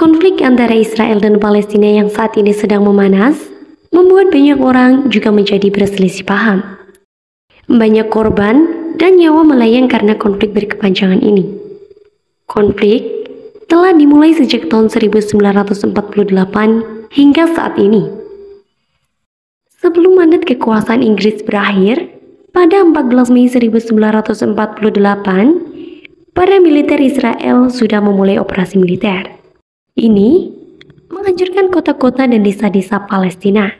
Konflik antara Israel dan Palestina yang saat ini sedang memanas membuat banyak orang juga menjadi berselisih paham. Banyak korban dan nyawa melayang karena konflik berkepanjangan ini. Konflik telah dimulai sejak tahun 1948 hingga saat ini. Sebelum mandat kekuasaan Inggris berakhir pada 14 Mei 1948, para militer Israel sudah memulai operasi militer. Ini menghancurkan kota-kota dan desa-desa Palestina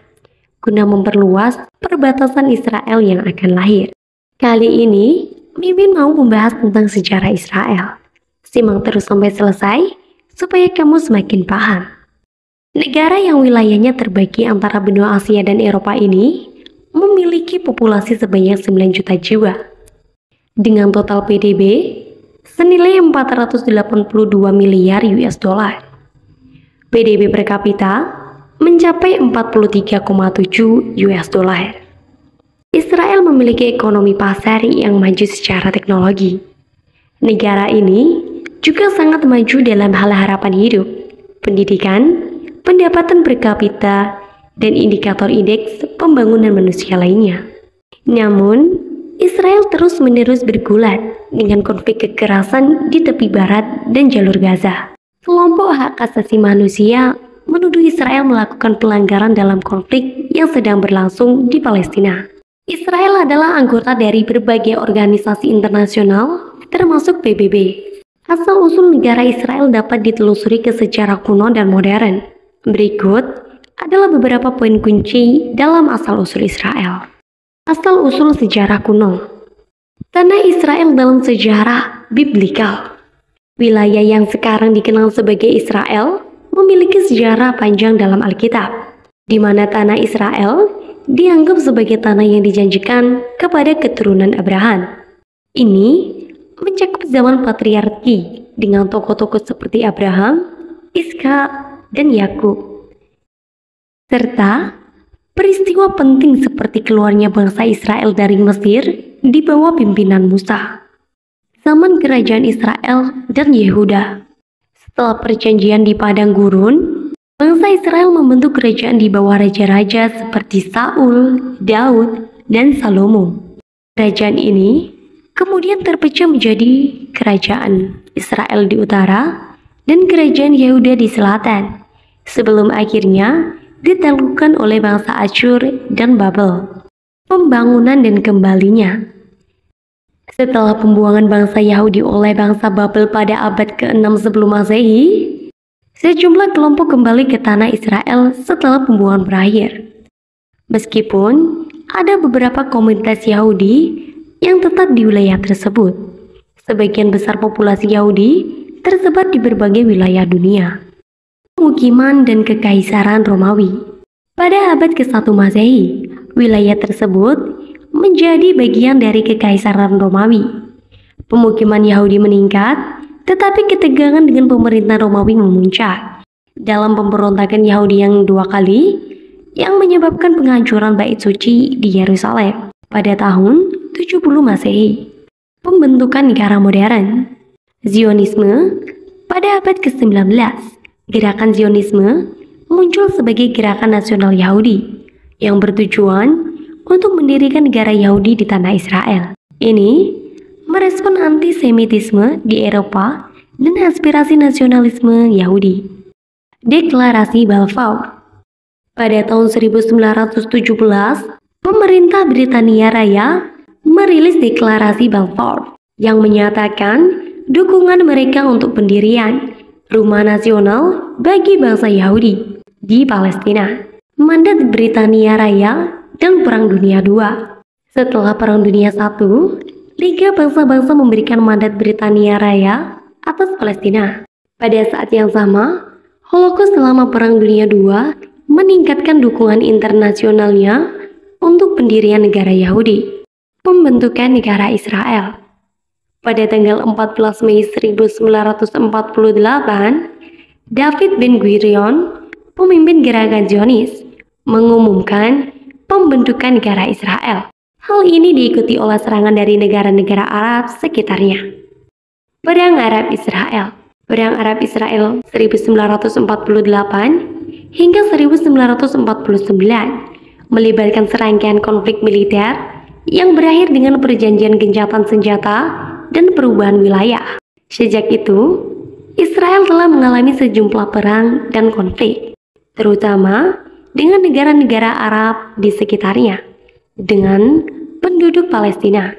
guna memperluas perbatasan Israel yang akan lahir. Kali ini, Mimin mau membahas tentang sejarah Israel. Simak terus sampai selesai supaya kamu semakin paham. Negara yang wilayahnya terbagi antara benua Asia dan Eropa ini memiliki populasi sebanyak 9 juta jiwa. Dengan total PDB senilai 482 miliar US dollar. PDB per kapita mencapai 43,7 US dollar. Israel memiliki ekonomi pasar yang maju secara teknologi. Negara ini juga sangat maju dalam hal harapan hidup, pendidikan, pendapatan per kapita, dan indikator indeks pembangunan manusia lainnya. Namun, Israel terus-menerus bergulat dengan konflik kekerasan di tepi barat dan jalur Gaza. Kelompok hak asasi manusia menuduh Israel melakukan pelanggaran dalam konflik yang sedang berlangsung di Palestina. Israel adalah anggota dari berbagai organisasi internasional, termasuk PBB. Asal-usul negara Israel dapat ditelusuri ke sejarah kuno dan modern. Berikut adalah beberapa poin kunci dalam asal-usul Israel. Asal-usul sejarah kuno. Tanah Israel dalam sejarah biblikal. Wilayah yang sekarang dikenal sebagai Israel memiliki sejarah panjang dalam Alkitab, di mana tanah Israel dianggap sebagai tanah yang dijanjikan kepada keturunan Abraham. Ini mencakup zaman patriarki dengan tokoh-tokoh seperti Abraham, Ishak, dan Yakub, serta peristiwa penting seperti keluarnya bangsa Israel dari Mesir di bawah pimpinan Musa. Zaman kerajaan Israel dan Yehuda. Setelah perjanjian di padang gurun, bangsa Israel membentuk kerajaan di bawah raja-raja seperti Saul, Daud, dan Salomo. Kerajaan ini kemudian terpecah menjadi kerajaan Israel di utara dan kerajaan Yehuda di selatan, sebelum akhirnya ditaklukkan oleh bangsa Asyur dan Babel. Pembangunan dan kembalinya. Setelah pembuangan bangsa Yahudi oleh bangsa Babel pada abad ke-6 sebelum Masehi, sejumlah kelompok kembali ke tanah Israel setelah pembuangan berakhir. Meskipun ada beberapa komunitas Yahudi yang tetap di wilayah tersebut, sebagian besar populasi Yahudi tersebar di berbagai wilayah dunia. Pemukiman dan kekaisaran Romawi. Pada abad ke-1 Masehi, wilayah tersebut menjadi bagian dari kekaisaran Romawi. Pemukiman Yahudi meningkat, tetapi ketegangan dengan pemerintah Romawi memuncak dalam pemberontakan Yahudi yang 2 kali yang menyebabkan penghancuran bait suci di Yerusalem pada tahun 70 Masehi. Pembentukan negara modern. Zionisme. Pada abad ke-19, gerakan Zionisme muncul sebagai gerakan nasional Yahudi yang bertujuan untuk mendirikan negara Yahudi di tanah Israel. Ini merespon antisemitisme di Eropa dan aspirasi nasionalisme Yahudi. Deklarasi Balfour. Pada tahun 1917, pemerintah Britania Raya merilis deklarasi Balfour yang menyatakan dukungan mereka untuk pendirian Rumah Nasional bagi bangsa Yahudi di Palestina. Mandat Britania Raya dan Perang Dunia II. Setelah Perang Dunia I, Liga Bangsa-Bangsa memberikan mandat Britania Raya atas Palestina. Pada saat yang sama, Holocaust selama Perang Dunia II meningkatkan dukungan internasionalnya untuk pendirian negara Yahudi. Pembentukan negara Israel. Pada tanggal 14 Mei 1948, David Ben-Gurion, pemimpin gerakan Zionis, mengumumkan pembentukan negara Israel. Hal ini diikuti oleh serangan dari negara-negara Arab sekitarnya. Perang Arab Israel. Perang Arab Israel 1948 hingga 1949 melibatkan serangkaian konflik militer yang berakhir dengan perjanjian gencatan senjata dan perubahan wilayah. Sejak itu, Israel telah mengalami sejumlah perang dan konflik, terutama dengan negara-negara Arab di sekitarnya, dengan penduduk Palestina.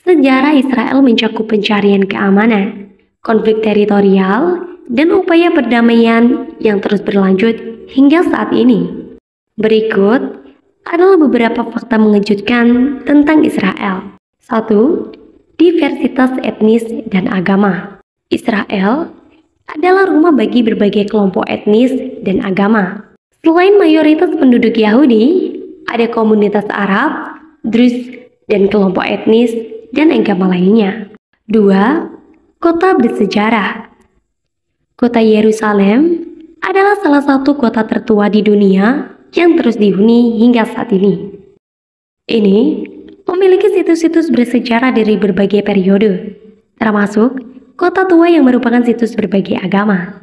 Sejarah Israel mencakup pencarian keamanan, konflik teritorial, dan upaya perdamaian yang terus berlanjut hingga saat ini. Berikut adalah beberapa fakta mengejutkan tentang Israel. 1. Diversitas etnis dan agama. Israel adalah rumah bagi berbagai kelompok etnis dan agama. Selain mayoritas penduduk Yahudi, ada komunitas Arab, Druze, dan kelompok etnis dan agama lainnya. 2. Kota bersejarah. Kota Yerusalem adalah salah satu kota tertua di dunia yang terus dihuni hingga saat ini. Ini memiliki situs-situs bersejarah dari berbagai periode, termasuk kota tua yang merupakan situs berbagai agama.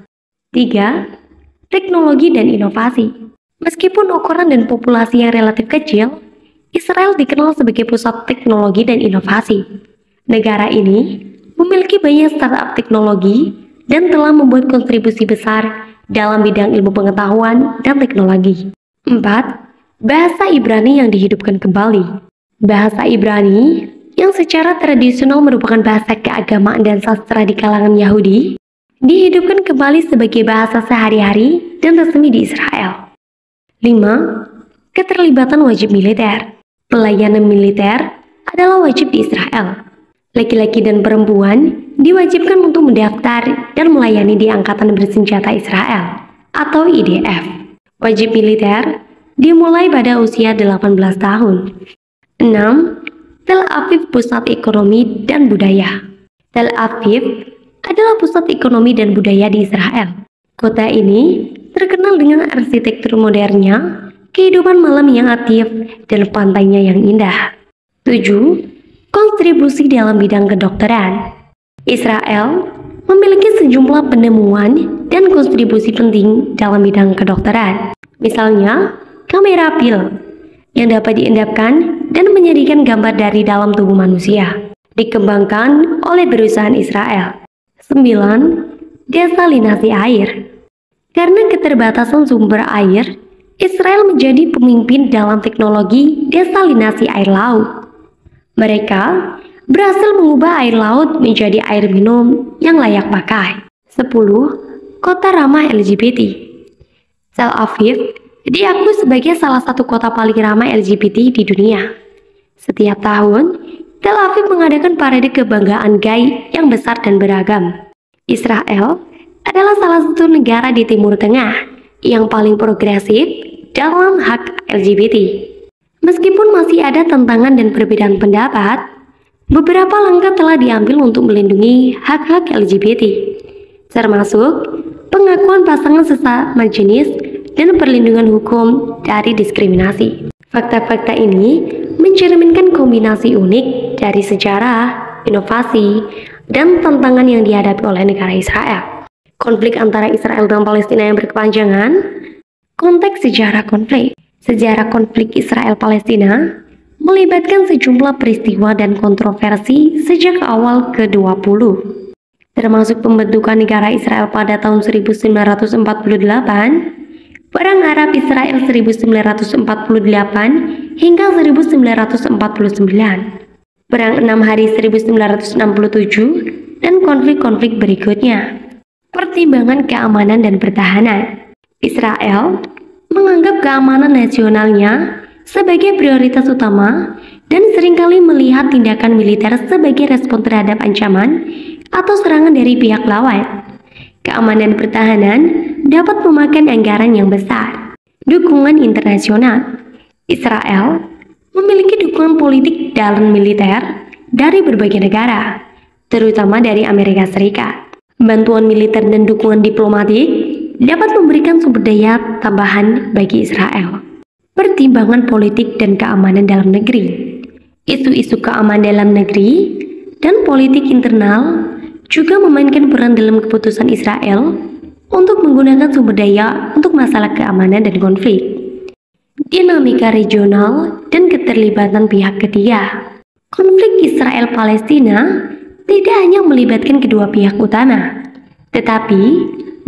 3. Teknologi dan inovasi. Meskipun ukuran dan populasi yang relatif kecil, Israel dikenal sebagai pusat teknologi dan inovasi. Negara ini memiliki banyak startup teknologi dan telah membuat kontribusi besar dalam bidang ilmu pengetahuan dan teknologi. 4. Bahasa Ibrani yang dihidupkan kembali. Bahasa Ibrani yang secara tradisional merupakan bahasa keagamaan dan sastra di kalangan Yahudi, dihidupkan kembali sebagai bahasa sehari-hari dan resmi di Israel. 5. Keterlibatan wajib militer. Pelayanan militer adalah wajib di Israel. Laki-laki dan perempuan diwajibkan untuk mendaftar dan melayani di Angkatan Bersenjata Israel atau IDF. Wajib militer dimulai pada usia 18 tahun. 6. Tel Aviv pusat ekonomi dan budaya. Tel Aviv adalah pusat ekonomi dan budaya di Israel. Kota ini terkenal dengan arsitektur modernnya, kehidupan malam yang aktif, dan pantainya yang indah. 7. Kontribusi dalam bidang kedokteran. Israel memiliki sejumlah penemuan dan kontribusi penting dalam bidang kedokteran. Misalnya, kamera pil yang dapat diendapkan dan menjadikan gambar dari dalam tubuh manusia, dikembangkan oleh perusahaan Israel. 9. Desalinasi air. Karena keterbatasan sumber air, Israel menjadi pemimpin dalam teknologi desalinasi air laut. Mereka berhasil mengubah air laut menjadi air minum yang layak pakai. 10. Kota ramah LGBT. Tel Aviv diakui sebagai salah satu kota paling ramah LGBT di dunia. Setiap tahun, Tel Aviv mengadakan parade kebanggaan gay yang besar dan beragam. Israel adalah salah satu negara di Timur Tengah yang paling progresif dalam hak LGBT. Meskipun masih ada tantangan dan perbedaan pendapat, beberapa langkah telah diambil untuk melindungi hak-hak LGBT, termasuk pengakuan pasangan sesama jenis dan perlindungan hukum dari diskriminasi. Fakta-fakta ini mencerminkan kombinasi unik dari sejarah, inovasi, dan tantangan yang dihadapi oleh negara Israel. Konflik antara Israel dan Palestina yang berkepanjangan. Konteks sejarah konflik. Sejarah konflik Israel-Palestina melibatkan sejumlah peristiwa dan kontroversi sejak awal ke-20, termasuk pembentukan negara Israel pada tahun 1948, Perang Arab Israel 1948 hingga 1949, Perang 6 Hari 1967, dan konflik-konflik berikutnya. Pertimbangan keamanan dan pertahanan. Israel menganggap keamanan nasionalnya sebagai prioritas utama dan seringkali melihat tindakan militer sebagai respon terhadap ancaman atau serangan dari pihak lawan. Keamanan pertahanan dapat memakan anggaran yang besar. Dukungan internasional. Israel memiliki dukungan politik dan militer dari berbagai negara, terutama dari Amerika Serikat. Bantuan militer dan dukungan diplomatik dapat memberikan sumber daya tambahan bagi Israel. Pertimbangan politik dan keamanan dalam negeri. Isu-isu keamanan dalam negeri dan politik internal juga memainkan peran dalam keputusan Israel untuk menggunakan sumber daya untuk masalah keamanan dan konflik, dinamika regional, dan keterlibatan pihak ketiga. Konflik Israel-Palestina tidak hanya melibatkan kedua pihak utama, tetapi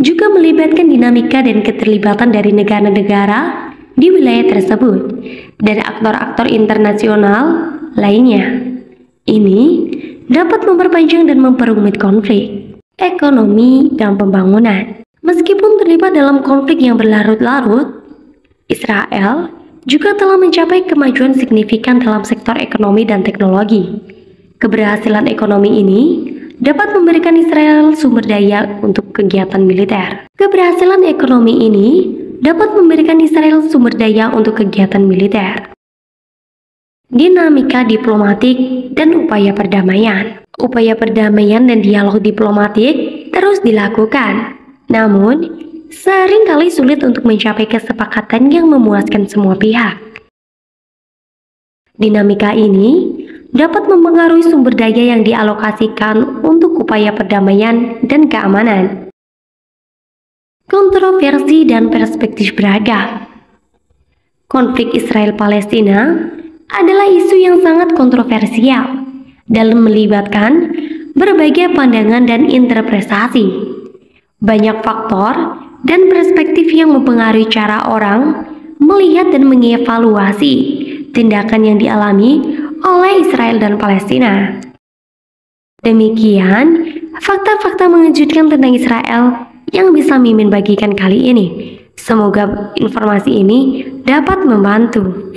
juga melibatkan dinamika dan keterlibatan dari negara-negara di wilayah tersebut dan aktor-aktor internasional lainnya. Ini dapat memperpanjang dan memperumit konflik ekonomi dan pembangunan. Meskipun terlibat dalam konflik yang berlarut-larut, Israel juga telah mencapai kemajuan signifikan dalam sektor ekonomi dan teknologi. Keberhasilan ekonomi ini dapat memberikan Israel sumber daya untuk kegiatan militer. Keberhasilan ekonomi ini dapat memberikan Israel sumber daya untuk kegiatan militer. Dinamika diplomatik dan upaya perdamaian. Upaya perdamaian dan dialog diplomatik terus dilakukan. Namun, seringkali sulit untuk mencapai kesepakatan yang memuaskan semua pihak. Dinamika ini dapat mempengaruhi sumber daya yang dialokasikan untuk upaya perdamaian dan keamanan. Kontroversi dan perspektif beragam. Konflik Israel-Palestina adalah isu yang sangat kontroversial dalam melibatkan berbagai pandangan dan interpretasi. Banyak faktor dan perspektif yang mempengaruhi cara orang melihat dan mengevaluasi tindakan yang dialami oleh Israel dan Palestina. Demikian fakta-fakta mengejutkan tentang Israel yang bisa Mimin bagikan kali ini. Semoga informasi ini dapat membantu.